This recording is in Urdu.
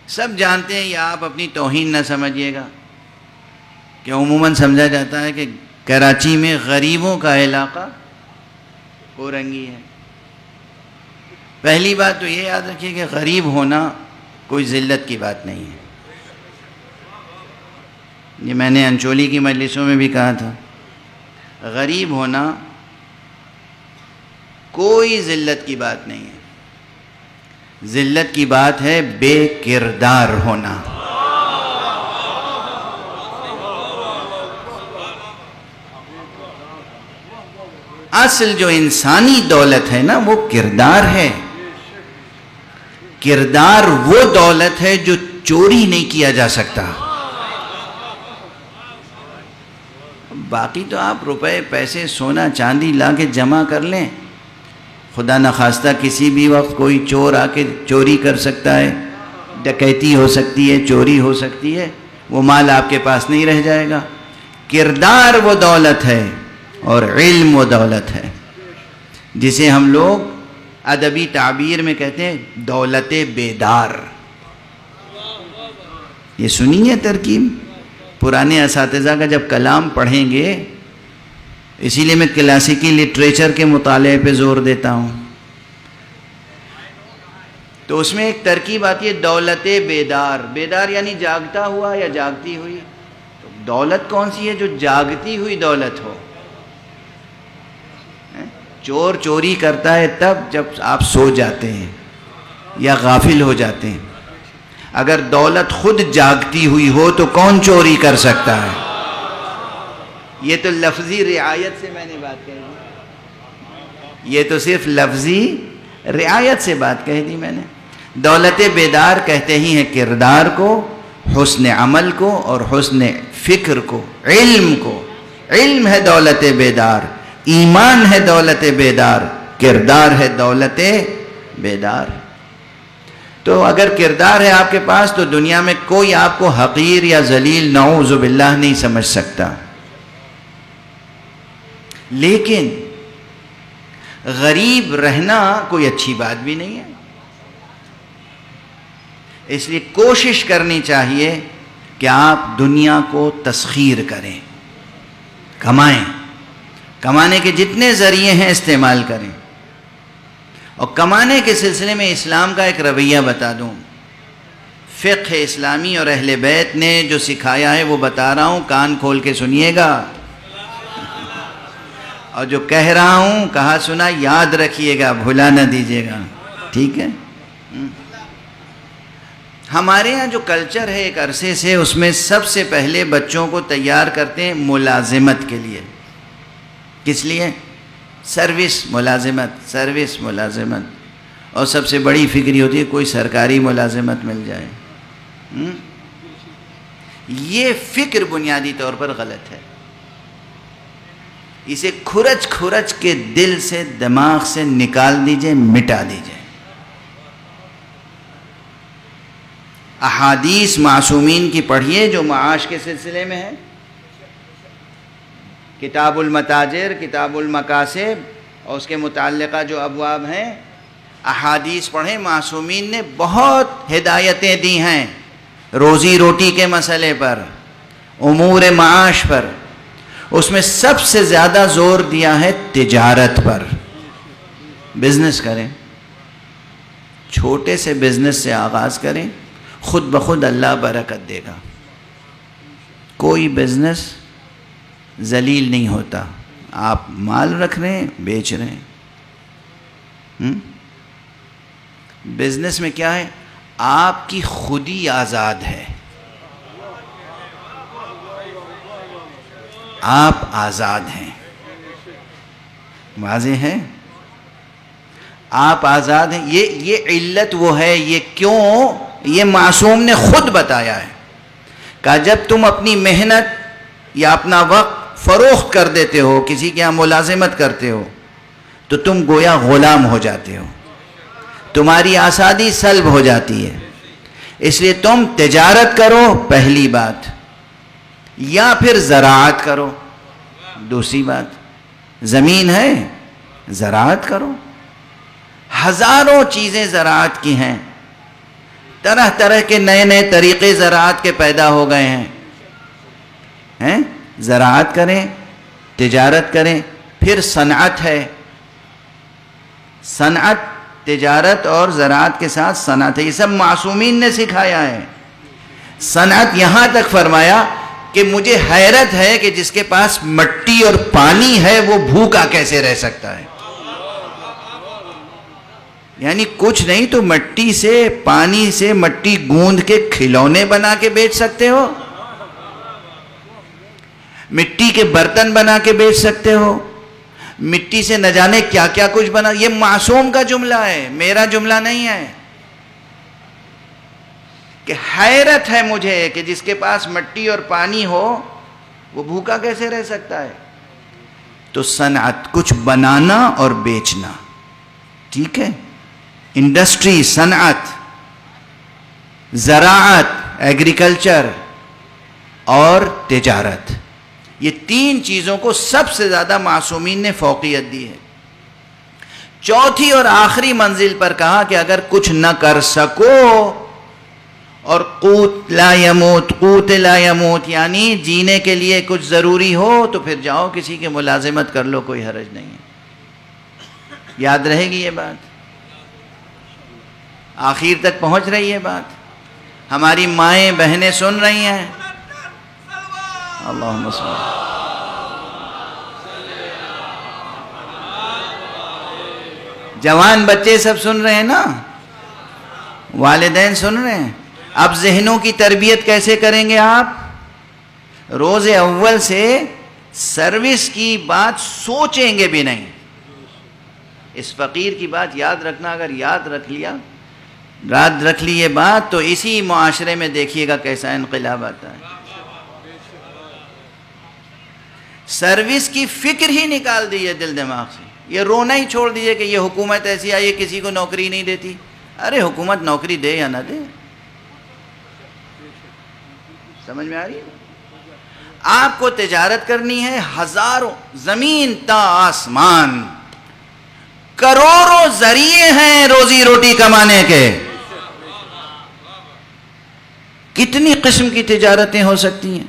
سب جانتے ہیں، یا آپ اپنی توہین نہ سمجھیے گا کہ عموماً سمجھا جاتا ہے کہ کراچی میں غریبوں کا علاقہ اورنگی ہے۔ پہلی بات تو یہ یاد رکھیے کہ غریب ہونا کوئی ذلت کی بات نہیں ہے۔ یہ میں نے انچولی کی مجلسوں میں بھی کہا تھا، غریب ہونا کوئی ذلت کی بات نہیں ہے، ذلت کی بات ہے بے کردار ہونا۔ اصل جو انسانی دولت ہے نا وہ کردار ہے۔ کردار وہ دولت ہے جو چوری نہیں کیا جا سکتا۔ باقی تو آپ روپے پیسے سونا چاندی لا کے جمع کر لیں، خدا نخواستہ کسی بھی وقت کوئی چور آ کے چوری کر سکتا ہے، ڈکیتی ہو سکتی ہے، چوری ہو سکتی ہے، وہ مال آپ کے پاس نہیں رہ جائے گا۔ کردار وہ دولت ہے اور علم وہ دولت ہے جسے ہم لوگ ادبی تعبیر میں کہتے ہیں دولت بیدار۔ یہ سنی ہے ترکیب؟ پرانے اساتذہ کا جب کلام پڑھیں گے، اسی لیے میں کلاسیکی لٹریچر کے مطالعے پہ زور دیتا ہوں، تو اس میں ایک ترکیب آتی ہے دولت بیدار۔ بیدار یعنی جاگتا ہوا یا جاگتی ہوئی۔ تو دولت کون سی ہے؟ جو جاگتی ہوئی دولت ہو۔ چور چوری کرتا ہے تب جب آپ سو جاتے ہیں یا غافل ہو جاتے ہیں۔ اگر دولت خود جاگتی ہوئی ہو تو کون چوری کر سکتا ہے؟ یہ تو لفظی رعایت سے میں نے بات کہی دی، یہ تو صرف لفظی رعایت سے بات کہہ دی میں نے۔ دولت بیدار کہتے ہی ہیں کردار کو، حسن عمل کو اور حسن فکر کو، علم کو۔ علم ہے دولت بیدار، ایمان ہے دولت بیدار، کردار ہے دولت بیدار۔ تو اگر کردار ہے آپ کے پاس تو دنیا میں کوئی آپ کو حقیر یا ذلیل نعوذ باللہ نہیں سمجھ سکتا۔ لیکن غریب رہنا کوئی اچھی بات بھی نہیں ہے، اس لیے کوشش کرنی چاہیے کہ آپ دنیا کو تسخیر کریں، کمائیں، کمانے کے جتنے ذریعے ہیں استعمال کریں۔ اور کمانے کے سلسلے میں اسلام کا ایک رویہ بتا دوں، فقہ اسلامی اور اہل بیت نے جو سکھایا ہے وہ بتا رہا ہوں، کان کھول کے سنیے گا، اور جو کہہ رہا ہوں کہا سنا یاد رکھیے گا، بھلا نہ دیجیے گا، ٹھیک ہے؟ ہمارے یہاں جو کلچر ہے ایک عرصے سے، اس میں سب سے پہلے بچوں کو تیار کرتے ہیں ملازمت کے لیے۔ کس لیے؟ سروس، ملازمت، سروس، ملازمت، اور سب سے بڑی فکر ہوتی ہے کوئی سرکاری ملازمت مل جائے۔ یہ فکر بنیادی طور پر غلط ہے، اسے کھرچ کھرچ کے دل سے، دماغ سے نکال دیجئے، مٹا دیجئے۔ احادیث معصومین کی پڑھیے جو معاش کے سلسلے میں ہے، کتاب المتاجر، کتاب المقاصد اور اس کے متعلقہ جو ابواب ہیں، احادیث پڑھیں، معصومین نے بہت ہدایتیں دی ہیں روزی روٹی کے مسئلے پر، امور معاش پر۔ اس میں سب سے زیادہ زور دیا ہے تجارت پر، بزنس کریں، چھوٹے سے بزنس سے آغاز کریں، خود بخود اللہ برکت دے گا۔ کوئی بزنس ذلیل نہیں ہوتا، آپ مال رکھ رہے ہیں، بیچ رہے ہیں۔ بزنس میں کیا ہے؟ آپ کی خودی آزاد ہے، آپ آزاد ہیں، واضح ہے؟ آپ آزاد ہیں۔ یہ علت وہ ہے، یہ کیوں؟ یہ معصوم نے خود بتایا ہے، کہ جب تم اپنی محنت یا اپنا وقت فروخت کر دیتے ہو، کسی کے یہاں ملازمت کرتے ہو، تو تم گویا غلام ہو جاتے ہو، تمہاری آزادی سلب ہو جاتی ہے۔ اس لیے تم تجارت کرو، پہلی بات، یا پھر زراعت کرو، دوسری بات۔ زمین ہے، زراعت کرو، ہزاروں چیزیں زراعت کی ہیں۔ طرح طرح کے نئے نئے طریقے زراعت کے پیدا ہو گئے ہیں. زراعت کریں، تجارت کریں، پھر صنعت ہے. صنعت، تجارت اور زراعت کے ساتھ صنعت ہے. یہ سب معصومین نے سکھایا ہے. صنعت یہاں تک فرمایا کہ مجھے حیرت ہے کہ جس کے پاس مٹی اور پانی ہے وہ بھوکا کیسے رہ سکتا ہے. یعنی کچھ نہیں تو مٹی سے، پانی سے مٹی گوندھ کے کھلونے بنا کے بیچ سکتے ہو، مٹی کے برتن بنا کے بیچ سکتے ہو، مٹی سے نہ جانے کیا کیا کچھ بنا. یہ معصوم کا جملہ ہے، میرا جملہ نہیں ہے. کہ حیرت ہے مجھے کہ جس کے پاس مٹی اور پانی ہو وہ بھوکا کیسے رہ سکتا ہے. تو صنعت، کچھ بنانا اور بیچنا، ٹھیک ہے. انڈسٹری، صنعت، زراعت، ایگریکلچر اور تجارت، یہ تین چیزوں کو سب سے زیادہ معصومین نے فوقیت دی ہے. چوتھی اور آخری منزل پر کہا کہ اگر کچھ نہ کر سکو اور قوت لا یموت، قوت لا یموت یعنی جینے کے لیے کچھ ضروری ہو تو پھر جاؤ کسی کی ملازمت کر لو، کوئی حرج نہیں ہے. یاد رہے گی یہ بات؟ آخر تک پہنچ رہی ہے بات؟ ہماری مائیں بہنیں سن رہی ہیں؟ اللہم صل. جوان بچے سب سن رہے ہیں نا؟ والدین سن رہے ہیں؟ اب ذہنوں کی تربیت کیسے کریں گے آپ؟ روز اول سے سروس کی بات سوچیں گے بھی نہیں. اس فقیر کی بات یاد رکھنا، اگر یاد رکھ لی یہ بات تو اسی معاشرے میں دیکھیے گا کیسا انقلاب آتا ہے. سروس کی فکر ہی نکال دی ہے دل دماغ سے. یہ رونا ہی چھوڑ دیجئے کہ یہ حکومت ایسی آئی ہے کسی کو نوکری نہیں دیتی. ارے حکومت نوکری دے یا نہ دے، سمجھ میں آ رہی ہے؟ آپ کو تجارت کرنی ہے، ہزاروں، زمین تا آسمان، کروڑوں ذریعے ہیں روزی روٹی کمانے کے. کتنی قسم کی تجارتیں ہو سکتی ہیں.